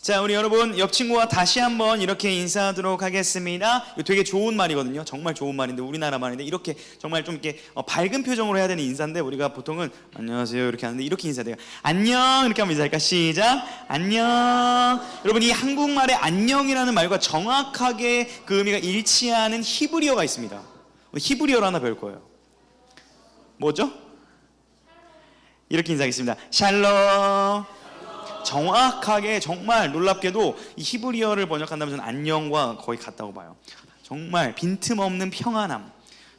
자, 우리 여러분 옆 친구와 다시 한번 이렇게 인사하도록 하겠습니다. 이거 되게 좋은 말이거든요. 정말 좋은 말인데, 우리나라 말인데, 이렇게 정말 좀 이렇게 밝은 표정으로 해야 되는 인사인데, 우리가 보통은 안녕하세요 이렇게 하는데, 이렇게 인사돼요. 안녕 이렇게 하면 인사할까? 시작. 안녕. 여러분, 이 한국말의 안녕이라는 말과 정확하게 그 의미가 일치하는 히브리어가 있습니다. 히브리어를 하나 배울 거예요. 뭐죠? 이렇게 인사하겠습니다. 샬롬. 정확하게, 정말 놀랍게도 이 히브리어를 번역한다면 저는 안녕과 거의 같다고 봐요. 정말 빈틈없는 평안함,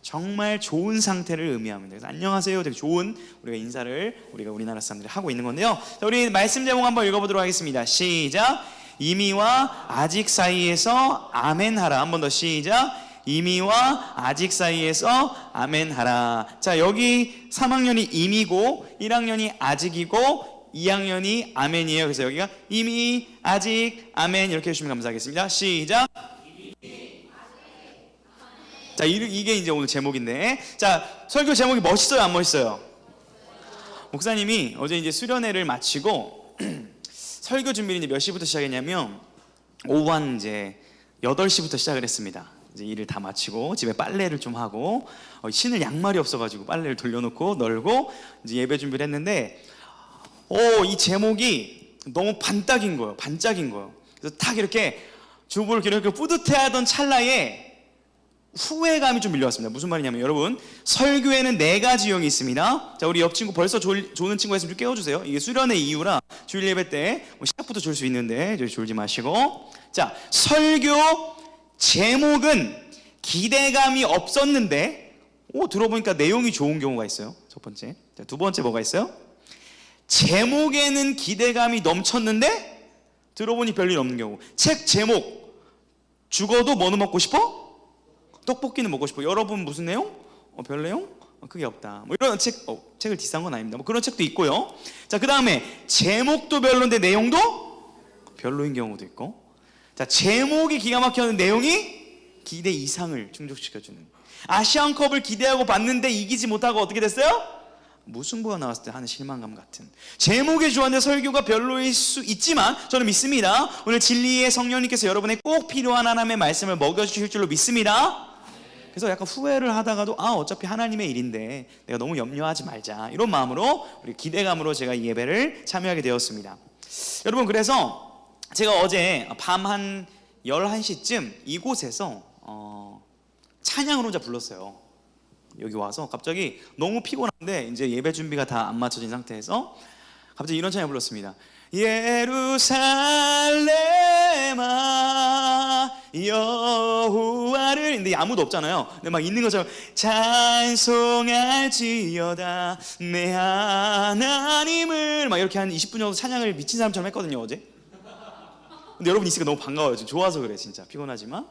정말 좋은 상태를 의미합니다. 그래서 안녕하세요, 되게 좋은 우리가 인사를 우리가 우리나라 사람들이 하고 있는 건데요. 자, 우리 말씀 제목 한번 읽어보도록 하겠습니다. 시작. 이미와 아직 사이에서 아멘 하라. 한 번 더 시작. 이미와 아직 사이에서 아멘 하라. 자, 여기 3학년이 이미고 1학년이 아직이고 2학년이 아멘이에요. 그래서 여기가 이미, 아직, 아멘 이렇게 해주시면 감사하겠습니다. 시작. 자, 이게 이제 오늘 제목인데, 자, 설교 제목이 멋있어요, 안 멋있어요? 목사님이 어제 이제 수련회를 마치고 설교 준비를 이제 몇 시부터 시작했냐면 오후 한 이제 8시부터 시작을 했습니다. 이제 일을 다 마치고 집에 빨래를 좀 하고 신을 양말이 없어가지고 빨래를 돌려놓고 널고 이제 예배 준비를 했는데, 이 제목이 너무 반짝인 거예요. 반짝인 거예요. 그래서 딱 이렇게 주부를 이렇게 뿌듯해하던 찰나에 후회감이 좀 밀려왔습니다. 무슨 말이냐면, 여러분, 설교에는 4가지 유형이 있습니다. 자, 우리 옆 친구 벌써 조는 친구가 있으면 좀 깨워주세요. 이게 수련의 이유라 주일 예배 때 시작부터 졸 수 있는데 졸지 마시고. 자, 설교 제목은 기대감이 없었는데 들어보니까 내용이 좋은 경우가 있어요. 첫 번째. 자, 두 번째 뭐가 있어요? 제목에는 기대감이 넘쳤는데 들어보니 별일 없는 경우. 책 제목, 죽어도 뭐는 먹고 싶어? 떡볶이는 먹고 싶어. 여러분 무슨 내용? 별 내용? 그게 없다. 뭐 이런 책을 디스한 건 아닙니다. 뭐 그런 책도 있고요. 자, 그 다음에 제목도 별론데 내용도 별로인 경우도 있고. 자, 제목이 기가 막혔는데 내용이 기대 이상을 충족시켜주는. 아시안컵을 기대하고 봤는데 이기지 못하고 어떻게 됐어요? 무승부가 나왔을 때 하는 실망감 같은. 제목이 좋았는데 설교가 별로일 수 있지만 저는 믿습니다. 오늘 진리의 성령님께서 여러분의 꼭 필요한 하나님의 말씀을 먹여주실 줄로 믿습니다. 그래서 약간 후회를 하다가도 어차피 하나님의 일인데 내가 너무 염려하지 말자, 이런 마음으로, 우리 기대감으로 제가 이 예배를 참여하게 되었습니다. 여러분, 그래서 제가 어제 밤 한 11시쯤 이곳에서 찬양을 혼자 불렀어요. 여기 와서 갑자기 너무 피곤한데 이제 예배 준비가 다 안 맞춰진 상태에서 갑자기 이런 찬양 불렀습니다. 예루살렘아 여호와를. 근데 아무도 없잖아요. 근데 막 있는 것처럼 찬송할지어다 내 하나님을, 막 이렇게 한 20분 정도 찬양을 미친 사람처럼 했거든요, 어제. 근데 여러분 있으니까 너무 반가워요. 지금 좋아서 그래, 진짜. 피곤하지만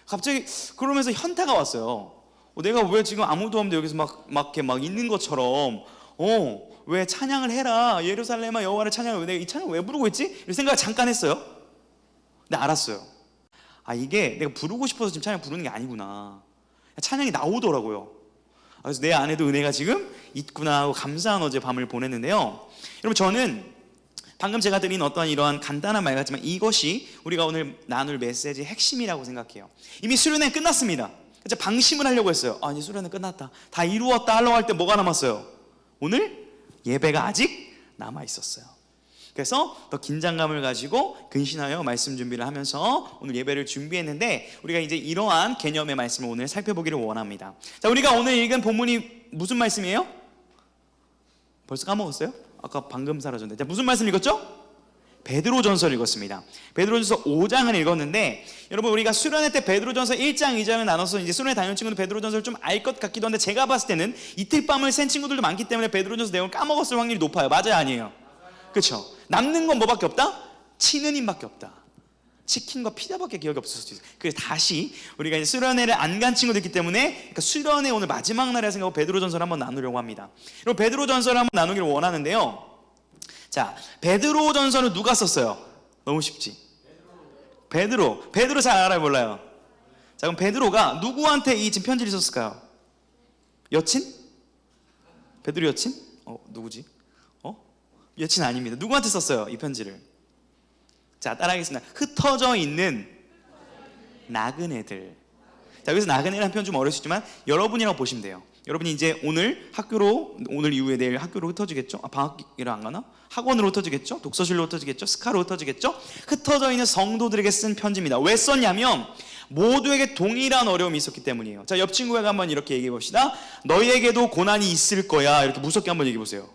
갑자기 그러면서 현타가 왔어요. 내가 왜 지금 아무도 없는데 여기서 막 있는 것처럼 왜 찬양을 해라, 예루살렘아 여호와를 찬양을, 왜 내가 이 찬양을 왜 부르고 있지? 이런 생각을 잠깐 했어요. 근데 알았어요. 이게 내가 부르고 싶어서 지금 찬양 부르는 게 아니구나. 찬양이 나오더라고요. 그래서 내 안에도 은혜가 지금 있구나 하고 감사한 어제 밤을 보냈는데요. 여러분, 저는 방금 제가 드린 어떤 이러한 간단한 말 같지만 이것이 우리가 오늘 나눌 메시지의 핵심이라고 생각해요. 이미 수련회 끝났습니다. 이제 방심을 하려고 했어요. 이제 수련은 끝났다, 다 이루었다 하려고 할 때 뭐가 남았어요? 오늘 예배가 아직 남아 있었어요. 그래서 더 긴장감을 가지고 근신하여 말씀 준비를 하면서 오늘 예배를 준비했는데, 우리가 이제 이러한 개념의 말씀을 오늘 살펴보기를 원합니다. 자, 우리가 오늘 읽은 본문이 무슨 말씀이에요? 벌써 까먹었어요? 아까 방금 사라졌는데. 자, 무슨 말씀 읽었죠? 베드로전서를 읽었습니다. 베드로전서 5장을 읽었는데, 여러분, 우리가 수련회 때 베드로전서 1장 2장을 나눠서 이제 수련회 다니는 친구들 베드로전서를 좀 알 것 같기도 한데, 제가 봤을 때는 이틀 밤을 샌 친구들도 많기 때문에 베드로전서 내용을 까먹었을 확률이 높아요. 맞아요, 아니에요? 그렇죠? 남는 건 뭐밖에 없다? 치는 힘밖에 없다. 치킨과 피자밖에 기억이 없을 수도 있어요. 그래서 다시 우리가 이제 수련회를 안 간 친구들 있기 때문에, 그러니까 수련회 오늘 마지막 날이라 생각하고 베드로전서를 한번 나누려고 합니다. 그리고 베드로전서를 한번 나누기를 원하는데요. 자, 베드로전서는 누가 썼어요? 너무 쉽지. 베드로 잘 알아요, 몰라요? 자, 그럼 베드로가 누구한테 이 지금 편지를 썼을까요? 여친? 베드로 여친? 누구지? 여친 아닙니다. 누구한테 썼어요, 이 편지를? 자, 따라하겠습니다. 흩어져 있는 나그네들. 자, 여기서 나그네라는 표현 좀 어려울 수 있지만 여러분이라고 보시면 돼요. 여러분이 이제 오늘 이후에 내일 학교로 흩어지겠죠? 방학이라 안 가나? 학원으로 흩어지겠죠? 독서실로 흩어지겠죠? 스카로 흩어지겠죠? 흩어져 있는 성도들에게 쓴 편지입니다. 왜 썼냐면 모두에게 동일한 어려움이 있었기 때문이에요. 자, 옆 친구에게 한번 이렇게 얘기해 봅시다. 너희에게도 고난이 있을 거야. 이렇게 무섭게 한번 얘기해 보세요.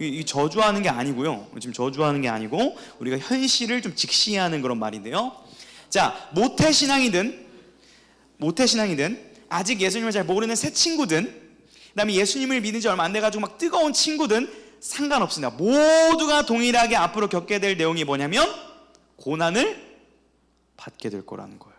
이 저주하는 게 아니고요. 지금 저주하는 게 아니고 우리가 현실을 좀 직시하는 그런 말인데요. 자, 모태신앙이든 아직 예수님을 잘 모르는 새 친구든 그다음에 예수님을 믿은 지 얼마 안 돼가지고 막 뜨거운 친구든 상관없습니다. 모두가 동일하게 앞으로 겪게 될 내용이 뭐냐면 고난을 받게 될 거라는 거예요.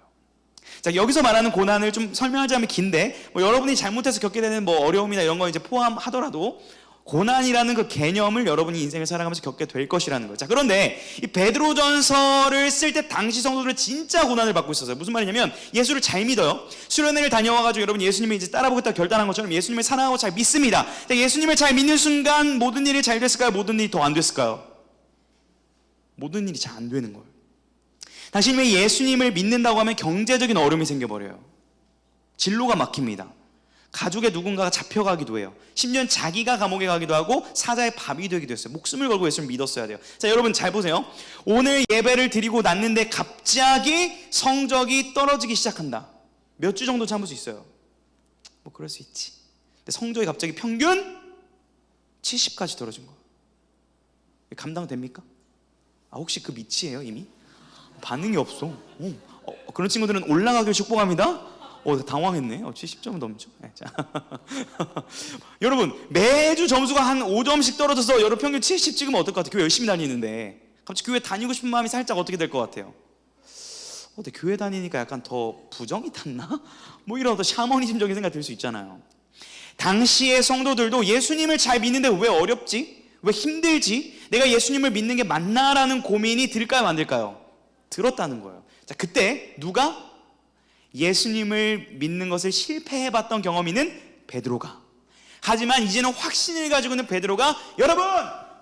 자, 여기서 말하는 고난을 좀 설명하자면 긴데 여러분이 잘못해서 겪게 되는 어려움이나 이런 거 이제 포함하더라도 고난이라는 그 개념을 여러분이 인생을 살아가면서 겪게 될 것이라는 거예요. 자, 그런데 이 베드로전서를 쓸 때 당시 성도들은 진짜 고난을 받고 있었어요. 무슨 말이냐면 예수를 잘 믿어요. 수련회를 다녀와가지고 여러분 예수님을 이제 따라보겠다 결단한 것처럼 예수님을 사랑하고 잘 믿습니다. 예수님을 잘 믿는 순간 모든 일이 잘 됐을까요? 모든 일이 더 안 됐을까요? 모든 일이 잘 안 되는 거예요. 당신이 예수님을 믿는다고 하면 경제적인 어려움이 생겨버려요. 진로가 막힙니다. 가족의 누군가가 잡혀가기도 해요. 심지어 자기가 감옥에 가기도 하고 사자의 밥이 되기도 했어요. 목숨을 걸고 예수를 믿었어야 돼요. 자, 여러분 잘 보세요. 오늘 예배를 드리고 났는데 갑자기 성적이 떨어지기 시작한다. 몇 주 정도 참을 수 있어요? 그럴 수 있지. 근데 성적이 갑자기 평균 70까지 떨어진 거예요. 감당됩니까? 혹시 그 밑이에요 이미? 반응이 없어. 그런 친구들은 올라가길 축복합니다. 당황했네. 70점은 넘죠. 네, 자. 여러분 매주 점수가 한 5점씩 떨어져서 여러분 평균 70 찍으면 어떨 것 같아요? 교회 열심히 다니는데 갑자기 교회 다니고 싶은 마음이 살짝 어떻게 될 것 같아요? 근데 교회 다니니까 약간 더 부정이 탔나? 이런 어떤 샤머니즘적인 생각이 들 수 있잖아요. 당시의 성도들도 예수님을 잘 믿는데 왜 어렵지? 왜 힘들지? 내가 예수님을 믿는 게 맞나라는 고민이 들까요 안 들까요? 들었다는 거예요. 자, 그때 누가 예수님을 믿는 것을 실패해봤던 경험이 있는 베드로가, 하지만 이제는 확신을 가지고 있는 베드로가, 여러분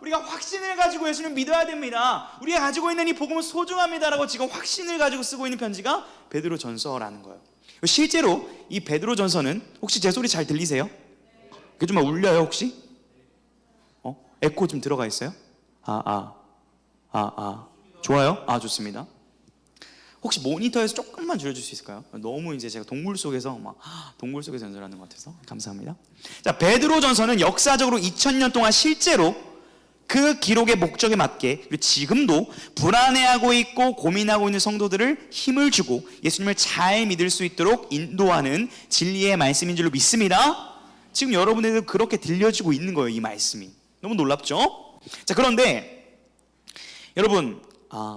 우리가 확신을 가지고 예수님을 믿어야 됩니다. 우리가 가지고 있는 이 복음은 소중합니다라고 지금 확신을 가지고 쓰고 있는 편지가 베드로전서라는 거예요. 실제로 이 베드로전서는 혹시 제 소리 잘 들리세요? 그게 좀 울려요 혹시? 에코 좀 들어가 있어요? 좋아요? 좋습니다. 혹시 모니터에서 조금만 줄여줄 수 있을까요? 너무 이제 제가 동굴 속에서 연설하는 것 같아서 감사합니다. 자, 베드로전서는 역사적으로 2000년 동안 실제로 그 기록의 목적에 맞게 그리고 지금도 불안해하고 있고 고민하고 있는 성도들을 힘을 주고 예수님을 잘 믿을 수 있도록 인도하는 진리의 말씀인 줄로 믿습니다. 지금 여러분에게도 그렇게 들려지고 있는 거예요. 이 말씀이 너무 놀랍죠? 자, 그런데 여러분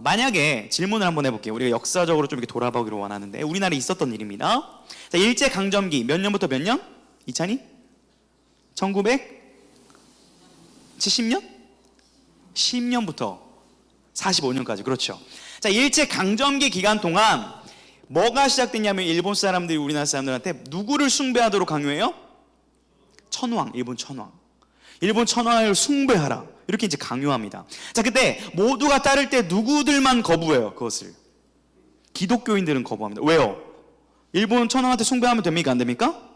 만약에 질문을 한번 해볼게요. 우리가 역사적으로 좀 이렇게 돌아보기를 원하는데 우리나라에 있었던 일입니다. 자, 일제강점기 몇 년부터 몇 년? 이찬이? 1970년? 10년부터 45년까지. 그렇죠. 자, 일제강점기 기간 동안 뭐가 시작됐냐면 일본 사람들이 우리나라 사람들한테 누구를 숭배하도록 강요해요? 천황, 일본 천황을 숭배하라 이렇게 이제 강요합니다. 자, 그때 모두가 따를 때 누구들만 거부해요? 그것을 기독교인들은 거부합니다. 왜요? 일본 천황한테 숭배하면 됩니까? 안 됩니까?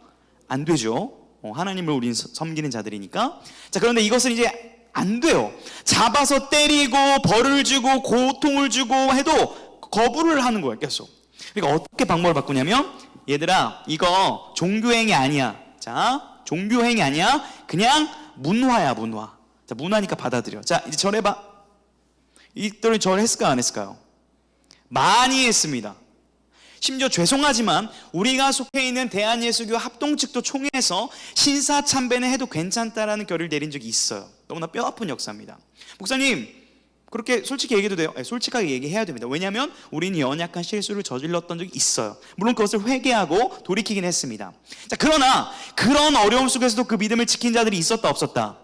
안 되죠. 하나님을 우리는 섬기는 자들이니까. 자, 그런데 이것은 이제 안 돼요. 잡아서 때리고 벌을 주고 고통을 주고 해도 거부를 하는 거예요. 계속. 그러니까 어떻게 방법을 바꾸냐면, 얘들아 이거 종교행위 아니야. 자, 종교행위 아니야. 그냥 문화야, 문화. 자, 문화니까 받아들여. 자, 이제 절해봐. 이들은 절했을까요, 안 했을까요? 많이 했습니다. 심지어 죄송하지만 우리가 속해 있는 대한예수교 합동 측도 총회에서 신사참배는 해도 괜찮다라는 결의를 내린 적이 있어요. 너무나 뼈아픈 역사입니다. 목사님, 그렇게 솔직히 얘기해도 돼요? 네, 솔직하게 얘기해야 됩니다. 왜냐하면 우리는 연약한 실수를 저질렀던 적이 있어요. 물론 그것을 회개하고 돌이키긴 했습니다. 자, 그러나 그런 어려움 속에서도 그 믿음을 지킨 자들이 있었다 없었다?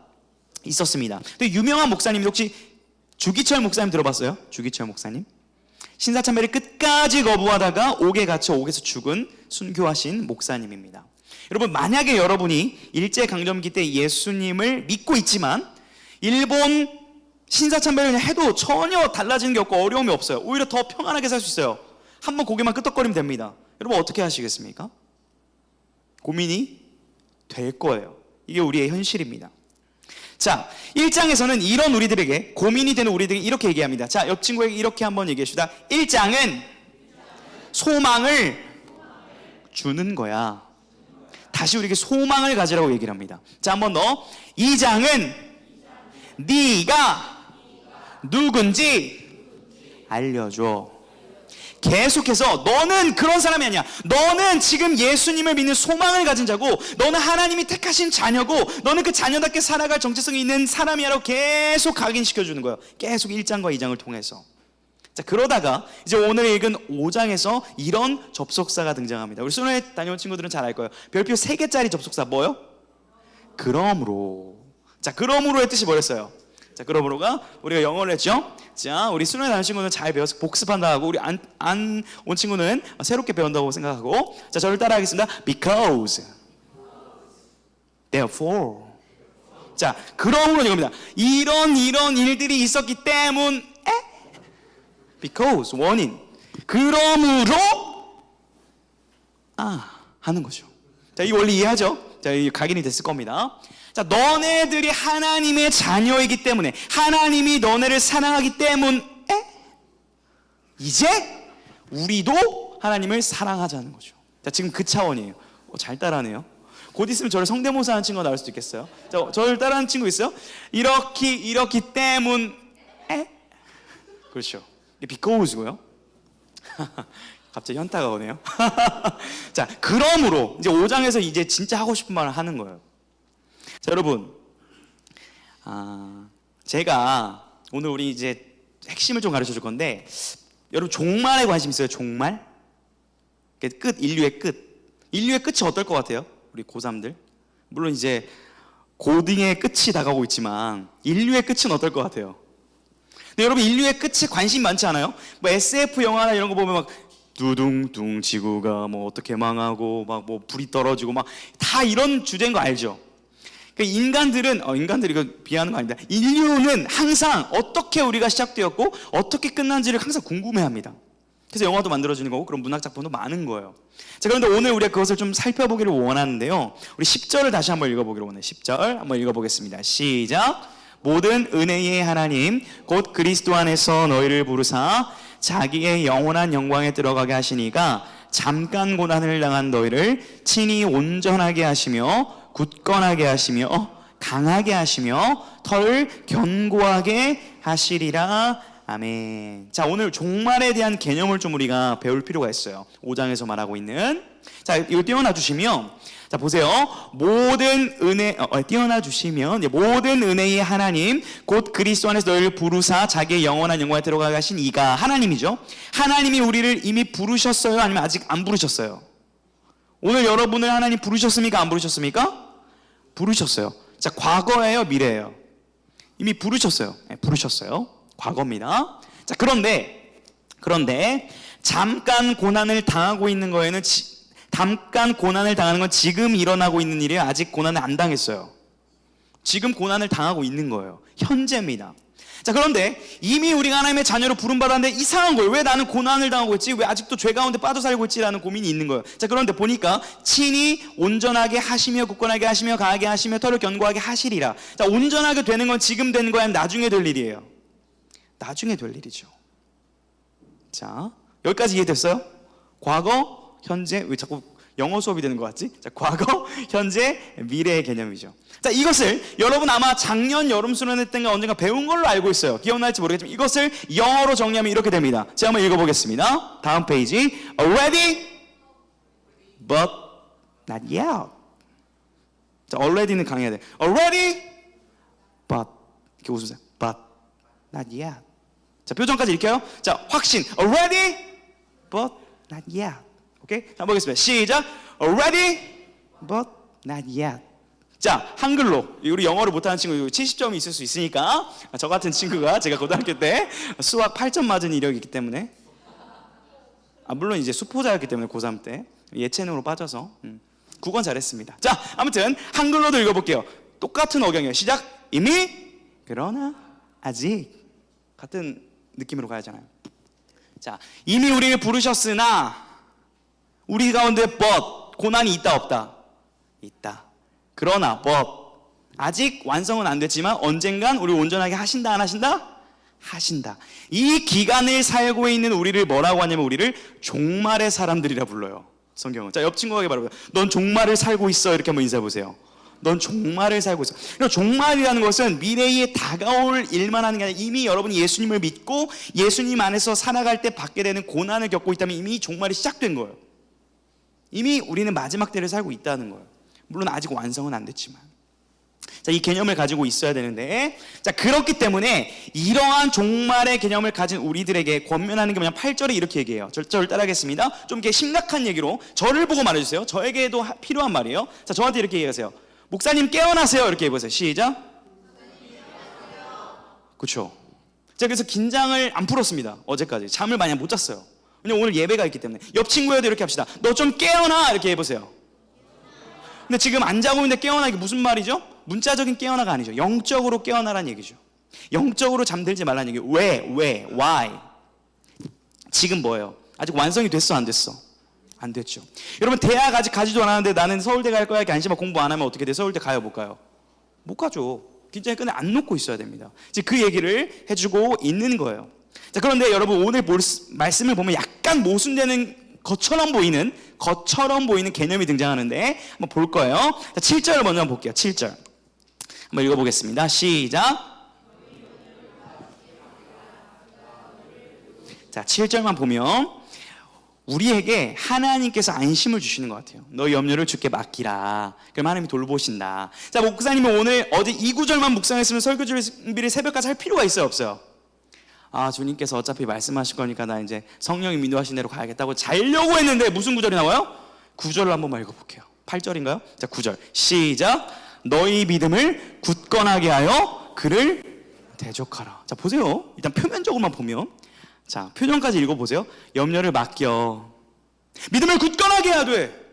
있었습니다. 또 유명한 목사님, 혹시 주기철 목사님 들어봤어요? 주기철 목사님? 신사참배를 끝까지 거부하다가 옥에 갇혀 옥에서 죽은 순교하신 목사님입니다. 여러분, 만약에 여러분이 일제강점기 때 예수님을 믿고 있지만 일본 신사참배를 그냥 해도 전혀 달라지는 게 없고 어려움이 없어요. 오히려 더 평안하게 살 수 있어요. 한번 고개만 끄덕거리면 됩니다. 여러분 어떻게 하시겠습니까? 고민이 될 거예요. 이게 우리의 현실입니다. 자, 1장에서는 이런 우리들에게, 고민이 되는 우리들에게 이렇게 얘기합니다. 자, 옆 친구에게 이렇게 한번 얘기해 줍시다. 1장은 소망을 주는 거야. 다시 우리에게 소망을 가지라고 얘기를 합니다. 자, 한번 더. 2장은 네가 누군지 알려줘. 계속해서 너는 그런 사람이 아니야. 너는 지금 예수님을 믿는 소망을 가진 자고, 너는 하나님이 택하신 자녀고, 너는 그 자녀답게 살아갈 정체성이 있는 사람이라고 계속 각인시켜주는 거예요. 계속 1장과 2장을 통해서. 자, 그러다가 이제 오늘 읽은 5장에서 이런 접속사가 등장합니다. 우리 수련회 다녀온 친구들은 잘 알 거예요. 별표 3개짜리 접속사 뭐요? 그러므로. 자, 그러므로의 뜻이 뭐였어요? 자, 그러므로가 우리가 영어를 했죠. 자, 우리 수련회 다니는 친구는 잘 배워서 복습한다 하고, 우리 안 온 친구는 새롭게 배운다고 생각하고, 자, 저를 따라하겠습니다. Because, therefore. 자, 그러므로 이겁니다. 이런 일들이 있었기 때문에, because, 원인. 그러므로 하는 거죠. 자, 이 원리 이해하죠? 자, 이 각인이 됐을 겁니다. 자, 너네들이 하나님의 자녀이기 때문에, 하나님이 너네를 사랑하기 때문에 이제 우리도 하나님을 사랑하자는 거죠. 자, 지금 그 차원이에요. 잘 따라하네요. 곧 있으면 저를 성대모사 하는 친구가 나올 수도 있겠어요. 자, 저를 따라하는 친구 있어요? 이렇기 때문에. 그렇죠. because고요. 갑자기 현타가 오네요. 자, 그러므로 이제 5장에서 이제 진짜 하고 싶은 말을 하는 거예요. 자, 여러분, 제가 오늘 우리 이제 핵심을 좀 가르쳐 줄 건데, 여러분 종말에 관심 있어요? 종말? 끝, 인류의 끝. 인류의 끝이 어떨 것 같아요? 우리 고3들. 물론 이제 고딩의 끝이 다가오고 있지만 인류의 끝은 어떨 것 같아요? 근데 여러분, 인류의 끝에 관심 많지 않아요? 뭐 SF 영화나 이런 거 보면 막 두둥둥 지구가 뭐 어떻게 망하고 막 뭐 불이 떨어지고 막 다 이런 주제인 거 알죠? 그러니까 인간들이 이거 비하하는 거 아닙니다. 인류는 항상 어떻게 우리가 시작되었고 어떻게 끝난지를 항상 궁금해합니다. 그래서 영화도 만들어지는 거고 그런 문학 작품도 많은 거예요. 자, 그런데 오늘 우리가 그것을 좀 살펴보기를 원하는데요. 우리 10절을 다시 한번 읽어보기를 원해요. 10절 한번 읽어보겠습니다. 시작. 모든 은혜의 하나님 곧 그리스도 안에서 너희를 부르사 자기의 영원한 영광에 들어가게 하시니가 잠깐 고난을 당한 너희를 친히 온전하게 하시며 굳건하게 하시며 강하게 하시며 털 견고하게 하시리라. 아멘. 자, 오늘 종말에 대한 개념을 좀 우리가 배울 필요가 있어요. 5장에서 말하고 있는. 자, 이거 띄워놔 주시면, 자, 보세요. 모든 은혜, 띄워놔 주시면, 모든 은혜의 하나님 곧 그리스도 안에서 너희를 부르사 자기의 영원한 영광에 들어가게 하신 이가 하나님이죠. 하나님이 우리를 이미 부르셨어요? 아니면 아직 안 부르셨어요? 오늘 여러분을 하나님 부르셨습니까? 안 부르셨습니까? 부르셨어요. 자, 과거예요? 미래예요? 이미 부르셨어요. 네, 부르셨어요. 과거입니다. 자, 그런데 잠깐 고난을 당하고 있는 거에는 잠깐 고난을 당하는 건 지금 일어나고 있는 일이에요? 아직 고난을 안 당했어요. 지금 고난을 당하고 있는 거예요. 현재입니다. 자, 그런데 이미 우리가 하나님의 자녀로 부름받았는데 이상한 거예요. 왜 나는 고난을 당하고 있지? 왜 아직도 죄 가운데 빠져 살고 있지라는 고민이 있는 거예요. 자, 그런데 보니까 친히 온전하게 하시며 굳건하게 하시며 강하게 하시며 털을 견고하게 하시리라. 자, 온전하게 되는 건 지금 되는 거야? 아니면 나중에 될 일이에요? 나중에 될 일이죠. 자, 여기까지 이해됐어요? 과거, 현재, 왜 자꾸 영어 수업이 되는 것 같지? 자, 과거, 현재, 미래의 개념이죠. 자, 이것을 여러분 아마 작년 여름 수련회 때인가 언젠가 배운 걸로 알고 있어요. 기억날지 모르겠지만 이것을 영어로 정리하면 이렇게 됩니다. 제가 한번 읽어보겠습니다. 다음 페이지. Already, but not yet. 자, already는 강해야 돼. Already, but 이렇게 웃으세요. But not yet. 자, 표정까지 읽게요. 자, 확신. Already, but not yet. 오케이? 자, 보겠습니다. 시작. Already, but not yet. 자, 한글로. 우리 영어를 못하는 친구 70점이 있을 수 있으니까 저 같은 친구가 제가 고등학교 때 수학 8점 맞은 이력이 있기 때문에 물론 이제 수포자였기 때문에 고3 때 예체능으로 빠져서 국어는 잘했습니다. 자, 아무튼 한글로도 읽어볼게요. 똑같은 억양이에요. 시작. 이미 그러나 아직 같은 느낌으로 가야잖아요. 자, 이미 우리를 부르셨으나 우리 가운데 고난이 있다 없다? 있다. 그러나 아직 완성은 안 됐지만 언젠간 우리 온전하게 하신다 안 하신다? 하신다. 이 기간을 살고 있는 우리를 뭐라고 하냐면 우리를 종말의 사람들이라 불러요. 성경은. 자, 옆 친구에게 말해봐요. 넌 종말을 살고 있어. 이렇게 한번 인사해 보세요. 넌 종말을 살고 있어. 그리고 종말이라는 것은 미래에 다가올 일만 하는 게 아니라 이미 여러분이 예수님을 믿고 예수님 안에서 살아갈 때 받게 되는 고난을 겪고 있다면 이미 종말이 시작된 거예요. 이미 우리는 마지막 때를 살고 있다는 거예요. 물론 아직 완성은 안 됐지만. 자, 이 개념을 가지고 있어야 되는데, 자, 그렇기 때문에 이러한 종말의 개념을 가진 우리들에게 권면하는 게 뭐냐, 8절에 이렇게 얘기해요. 저를 따라하겠습니다. 좀 이렇게 심각한 얘기로 저를 보고 말해주세요. 저에게도 필요한 말이에요. 자, 저한테 이렇게 얘기하세요. 목사님 깨어나세요. 이렇게 해보세요. 시작. 그렇죠. 제가 그래서 긴장을 안 풀었습니다. 어제까지 잠을 많이 못 잤어요. 왜냐면 오늘 예배가 있기 때문에. 옆 친구에도 이렇게 합시다. 너 좀 깨어나. 이렇게 해보세요. 근데 지금 안 자고 있는데 깨어나, 이게 무슨 말이죠? 문자적인 깨어나가 아니죠. 영적으로 깨어나라는 얘기죠. 영적으로 잠들지 말라는 얘기예요. 왜, why? 지금 뭐예요? 아직 완성이 됐어, 안 됐어? 안 됐죠. 여러분, 대학 아직 가지도 않았는데 나는 서울대 갈 거야 이렇게 안심하고 공부 안 하면 어떻게 돼? 서울대 가요, 못 가요? 못 가죠. 긴장의 끈을 안 놓고 있어야 됩니다. 이제 그 얘기를 해주고 있는 거예요. 자, 그런데 여러분, 오늘 말씀을 보면 약간 모순되는 것처럼 보이는 개념이 등장하는데 한번 볼 거예요. 자, 7절을 먼저 한번 볼게요. 7절 한번 읽어보겠습니다. 시작. 자, 7절만 보면 우리에게 하나님께서 안심을 주시는 것 같아요. 너 염려를 주께 맡기라. 그럼 하나님이 돌보신다. 자, 목사님이 오늘 어제 이 구절만 묵상했으면 설교 준비를 새벽까지 할 필요가 있어요, 없어요? 아, 주님께서 어차피 말씀하실 거니까 나 이제 성령이 인도하신 대로 가야겠다고 자려고 했는데 무슨 구절이 나와요? 9절을 한번 읽어볼게요. 8절인가요? 자, 9절 시작. 너희 믿음을 굳건하게 하여 그를 대적하라. 자, 보세요. 일단 표면적으로만 보면, 자, 표정까지 읽어보세요. 염려를 맡겨. 믿음을 굳건하게 해야 돼.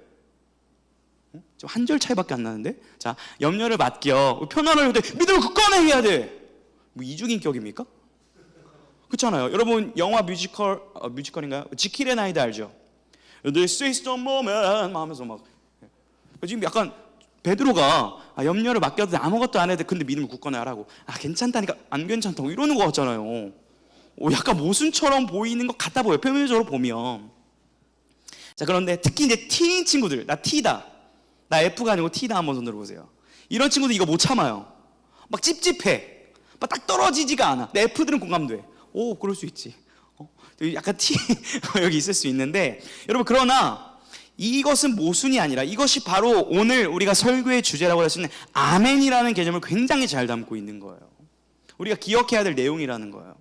지금 한 절 차이밖에 안 나는데? 자, 염려를 맡겨. 편안을 해야 돼. 믿음을 굳건하게 해야 돼. 뭐 이중인격입니까? 그렇잖아요. 여러분, 영화 뮤지컬인가요? 지킬의 나이드 알죠? This is the moment 하면서 막 지금 약간 베드로가 염려를 맡겨도 아무것도 안 해도 돼. 근데 믿음을 굳건히 하라고. 괜찮다니까 안 괜찮다고 이러는 것 같잖아요. 약간 모순처럼 보이는 것 같아 보여요. 표면적으로 보면. 자, 그런데 특히 이제 T인 친구들, 나 T다, 나 F가 아니고 T다 한번 손 들어보세요. 이런 친구들 이거 못 참아요. 막 찝찝해. 막 딱 떨어지지가 않아. 내 F들은 공감돼. 오, 그럴 수 있지. 약간 T 여기 있을 수 있는데, 여러분, 그러나 이것은 모순이 아니라 이것이 바로 오늘 우리가 설교의 주제라고 할 수 있는 아멘이라는 개념을 굉장히 잘 담고 있는 거예요. 우리가 기억해야 될 내용이라는 거예요.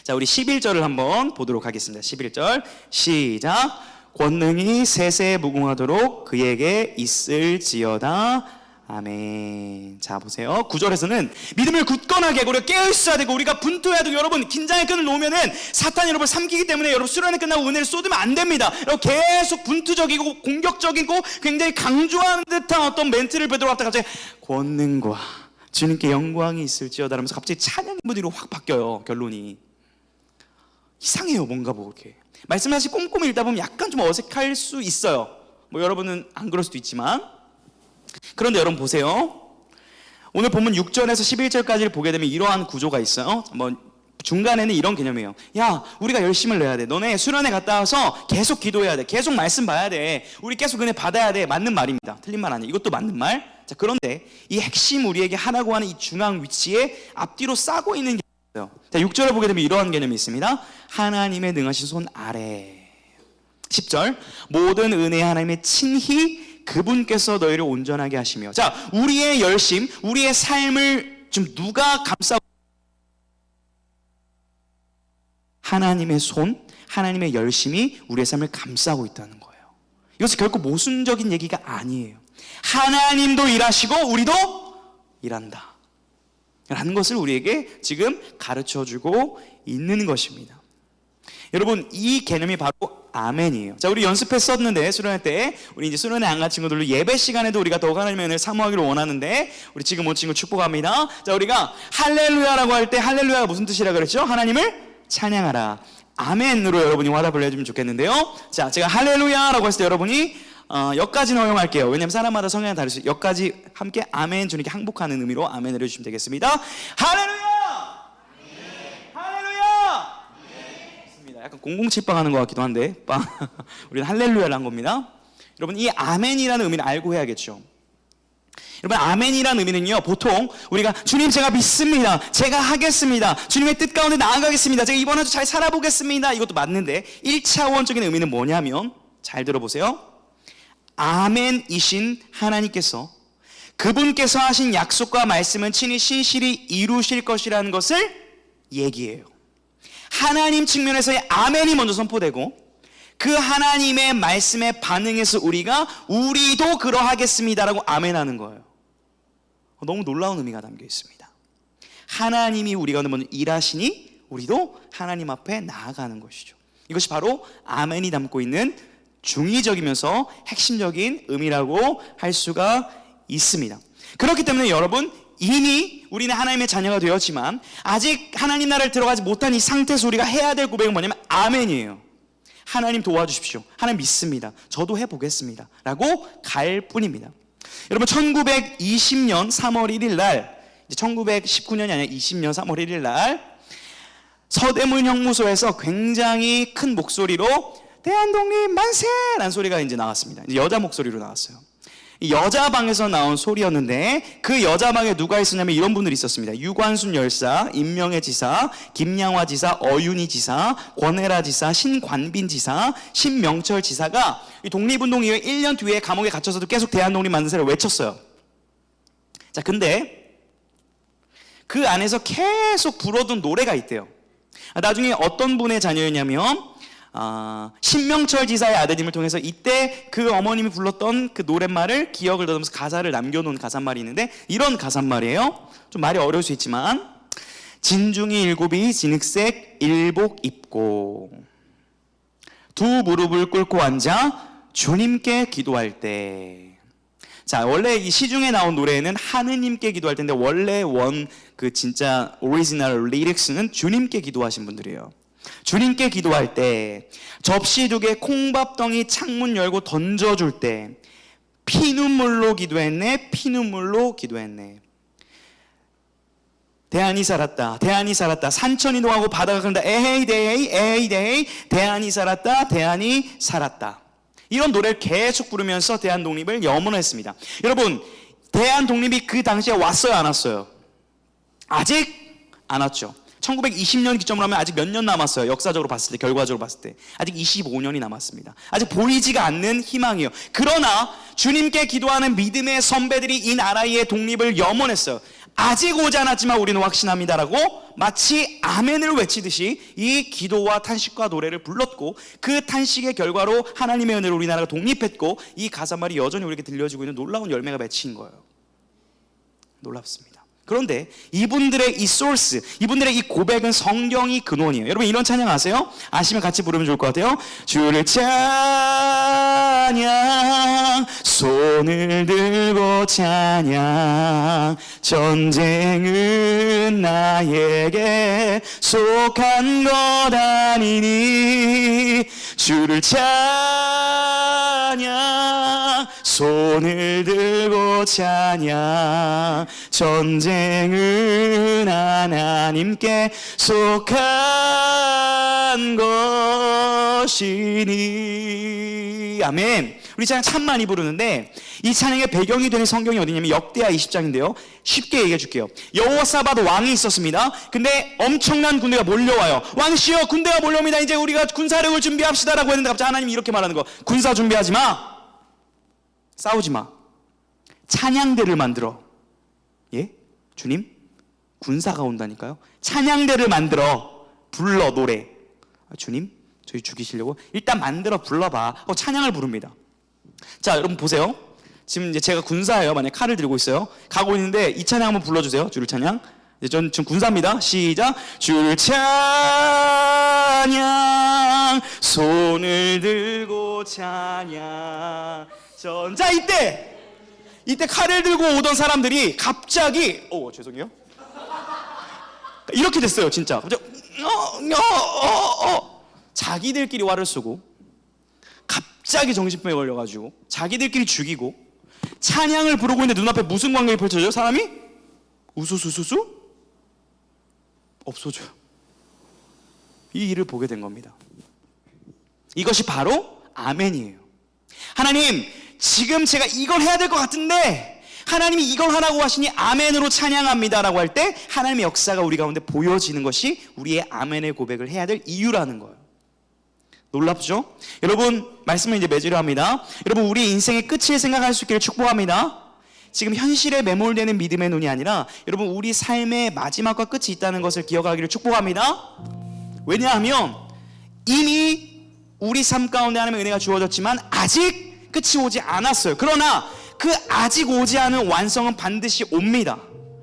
자, 우리 11절을 한번 보도록 하겠습니다. 11절 시작. 권능이 세세 무궁하도록 그에게 있을지어다. 아멘. 자, 보세요. 9절에서는 믿음을 굳건하게 하고 우리가 깨어있어야 되고 우리가 분투해야 되고, 여러분, 긴장의 끈을 놓으면은 사탄이 여러분을 삼키기 때문에 여러분 수련회 끝나고 은혜를 쏟으면 안 됩니다. 여러분 계속 분투적이고 공격적이고 굉장히 강조하는 듯한 어떤 멘트를 베드로가 하다가 갑자기 권능과 주님께 영광이 있을지어다 라면서 갑자기 찬양의 무대로 확 바뀌어요. 결론이 이상해요. 뭔가 뭐 이렇게 말씀을 사실 꼼꼼히 읽다 보면 약간 좀 어색할 수 있어요. 뭐 여러분은 안 그럴 수도 있지만, 그런데 여러분 보세요. 오늘 본문 6절에서 11절까지를 보게 되면 이러한 구조가 있어요. 중간에는 이런 개념이에요. 야, 우리가 열심을 내야 돼. 너네 수련회 갔다 와서 계속 기도해야 돼. 계속 말씀 봐야 돼. 우리 계속 은혜 받아야 돼. 맞는 말입니다. 틀린 말 아니에요. 이것도 맞는 말. 자, 그런데 이 핵심 우리에게 하라고 하는 이 중앙 위치에 앞뒤로 싸고 있는 게 있어요. 자, 6절을 보게 되면 이러한 개념이 있습니다. 하나님의 능하신 손 아래. 10절 모든 은혜 하나님의 친히 그분께서 너희를 온전하게 하시며. 자, 우리의 열심, 우리의 삶을 좀 누가 감싸고? 하나님의 손, 하나님의 열심이 우리의 삶을 감싸고 있다는 거예요. 이것이 결코 모순적인 얘기가 아니에요. 하나님도 일하시고 우리도 일한다 라는 것을 우리에게 지금 가르쳐주고 있는 것입니다. 여러분, 이 개념이 바로 아멘이에요. 자, 우리 연습했었는데 수련회 때 우리 이제 수련회 안 간 친구들로 예배 시간에도 우리가 더 하나님의 은혜를 사모하기를 원하는데 우리 지금 온 친구 축복합니다. 자, 우리가 할렐루야라고 할 때 할렐루야가 무슨 뜻이라 그랬죠? 하나님을 찬양하라. 아멘으로 여러분이 화답을 해주면 좋겠는데요. 자, 제가 할렐루야라고 했을 때 여러분이 여기까지는 허용할게요. 왜냐면 사람마다 성향이 다를 수 있어요. 여기까지 함께 아멘 주님께 항복하는 의미로 아멘을 해주시면 되겠습니다. 할렐루야! 약간 007빵 하는 것 같기도 한데 우리는 할렐루야를 한 겁니다. 여러분, 이 아멘이라는 의미를 알고 해야겠죠. 여러분, 아멘이라는 의미는요, 보통 우리가 주님 제가 믿습니다, 제가 하겠습니다, 주님의 뜻 가운데 나아가겠습니다, 제가 이번 한 주 잘 살아보겠습니다, 이것도 맞는데 1차원적인 의미는 뭐냐면, 잘 들어보세요. 아멘이신 하나님께서 그분께서 하신 약속과 말씀은 친히 신실히 이루실 것이라는 것을 얘기해요. 하나님 측면에서의 아멘이 먼저 선포되고 그 하나님의 말씀에 반응해서 우리도 그러하겠습니다라고 아멘하는 거예요. 너무 놀라운 의미가 담겨 있습니다. 하나님이 우리 가운데 먼저 일하시니 우리도 하나님 앞에 나아가는 것이죠. 이것이 바로 아멘이 담고 있는 중의적이면서 핵심적인 의미라고 할 수가 있습니다. 그렇기 때문에 여러분, 이미 우리는 하나님의 자녀가 되었지만 아직 하나님 나라를 들어가지 못한 이 상태에서 우리가 해야 될 고백은 뭐냐면 아멘이에요. 하나님 도와주십시오, 하나님 믿습니다, 저도 해보겠습니다 라고 갈 뿐입니다. 여러분, 1920년 3월 1일 날, 이제 1919년이 아니라 20년 3월 1일 날 서대문 형무소에서 굉장히 큰 목소리로 대한독립 만세라는 소리가 이제 나왔습니다. 이제 여자 목소리로 나왔어요. 여자 방에서 나온 소리였는데 그 여자 방에 누가 있었냐면 이런 분들이 있었습니다. 유관순 열사, 임명애 지사, 김양화 지사, 어윤희 지사, 권혜라 지사, 신관빈 지사, 신명철 지사가 이 독립운동 이후에 1년 뒤에 감옥에 갇혀서도 계속 대한독립 만세를 외쳤어요. 자, 근데 그 안에서 계속 불어둔 노래가 있대요. 나중에 어떤 분의 자녀였냐면 신명철 지사의 아드님을 통해서 이때 그 어머님이 불렀던 그 노랫말을 기억을 더듬어서 가사를 남겨놓은 가사말이 있는데 이런 가사말이에요. 좀 말이 어려울 수 있지만, 진중이 일곱이 진흙색 일복 입고 두 무릎을 꿇고 앉아 주님께 기도할 때. 자, 원래 이 시중에 나온 노래는 하느님께 기도할 때인데 원래 그 진짜 오리지널 리릭스는 주님께 기도하신 분들이에요. 주님께 기도할 때, 접시 두 개 콩밥덩이 창문 열고 던져줄 때 피눈물로 기도했네, 피눈물로 기도했네. 대안이 살았다, 대안이 살았다, 산천이 동하고 바다가 흐른다, 에헤이 데헤이 에헤이 데헤이, 대안이 살았다, 대안이 살았다. 이런 노래를 계속 부르면서 대한독립을 염원했습니다. 여러분, 대한독립이 그 당시에 왔어요, 안 왔어요? 아직 안 왔죠. 1920년 기점으로 하면 아직 몇 년 남았어요. 역사적으로 봤을 때, 결과적으로 봤을 때 아직 25년이 남았습니다. 아직 보이지가 않는 희망이에요. 그러나 주님께 기도하는 믿음의 선배들이 이 나라의 독립을 염원했어요. 아직 오지 않았지만 우리는 확신합니다라고 마치 아멘을 외치듯이 이 기도와 탄식과 노래를 불렀고, 그 탄식의 결과로 하나님의 은혜로 우리나라가 독립했고, 이 가사말이 여전히 우리에게 들려지고 있는 놀라운 열매가 맺힌 거예요. 놀랍습니다. 그런데 이분들의 이 소스, 이분들의 이 고백은 성경이 근원이에요. 여러분, 이런 찬양 아세요? 아시면 같이 부르면 좋을 것 같아요. 주를 찬양, 손을 들고 찬양, 전쟁은 나에게 속한 것 아니니. 주를 찬양, 손을 들고 찬양, 전쟁은 하나님께 속한 것이니. 아멘. 우리 찬양 참 많이 부르는데 이 찬양의 배경이 되는 성경이 어디냐면 역대하 20장인데요 쉽게 얘기해 줄게요. 여호사밧 왕이 있었습니다. 근데 엄청난 군대가 몰려와요. 왕시여, 군대가 몰려옵니다. 이제 우리가 군사력을 준비합시다 라고 했는데 갑자기 하나님이 이렇게 말하는 거. 군사 준비하지 마, 싸우지 마, 찬양대를 만들어. 예? 주님? 군사가 온다니까요. 찬양대를 만들어, 불러, 노래. 주님? 저희 죽이시려고? 일단 만들어 불러봐. 찬양을 부릅니다. 자, 여러분 보세요. 지금 이제 제가 군사예요. 만약에 칼을 들고 있어요. 가고 있는데 이 찬양 한번 불러주세요. 주를 찬양. 이제 전 지금 군사입니다. 시작. 주를 찬양, 손을 들고 찬양 전자. 이때 칼을 들고 오던 사람들이 갑자기 죄송해요 이렇게 됐어요. 진짜 갑자기 자기들끼리 화를 쏘고 갑자기 정신병에 걸려가지고 자기들끼리 죽이고 찬양을 부르고 있는데 눈앞에 무슨 광경이 펼쳐져요? 사람이 우수수수수 없어져요. 이 일을 보게 된 겁니다. 이것이 바로 아멘이에요. 하나님, 지금 제가 이걸 해야 될 것 같은데 하나님이 이걸 하라고 하시니 아멘으로 찬양합니다 라고 할 때 하나님의 역사가 우리 가운데 보여지는 것이 우리의 아멘의 고백을 해야 될 이유라는 거예요. 놀랍죠? 여러분, 말씀을 이제 맺으려 합니다. 여러분, 우리 인생의 끝을 생각할 수 있기를 축복합니다. 지금 현실에 매몰되는 믿음의 눈이 아니라 여러분, 우리 삶의 마지막과 끝이 있다는 것을 기억하기를 축복합니다. 왜냐하면 이미 우리 삶 가운데 하나님의 은혜가 주어졌지만 아직 끝이 오지 않았어요. 그러나 그 아직 오지 않은 완성은 반드시 옵니다.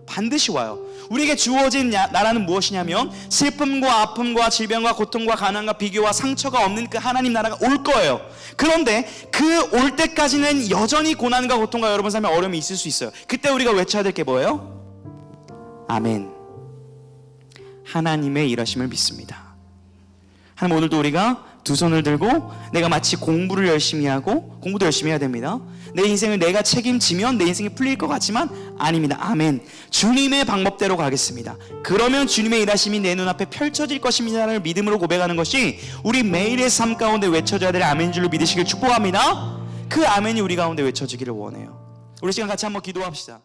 반드시 와요. 우리에게 주어진 나라는 무엇이냐면 슬픔과 아픔과 질병과 고통과 가난과 비교와 상처가 없는 그 하나님 나라가 올 거예요. 그런데 그 올 때까지는 여전히 고난과 고통과 여러분 삶에 어려움이 있을 수 있어요. 그때 우리가 외쳐야 될 게 뭐예요? 아멘. 하나님의 일하심을 믿습니다. 하나님, 오늘도 우리가 두 손을 들고 내가 마치 공부를 열심히 하고, 공부도 열심히 해야 됩니다. 내 인생을 내가 책임지면 내 인생이 풀릴 것 같지만 아닙니다. 아멘. 주님의 방법대로 가겠습니다. 그러면 주님의 일하심이 내 눈앞에 펼쳐질 것입니다를 믿음으로 고백하는 것이 우리 매일의 삶 가운데 외쳐져야 될 아멘인 줄로 믿으시길 축복합니다. 그 아멘이 우리 가운데 외쳐지기를 원해요. 우리 시간 같이 한번 기도합시다.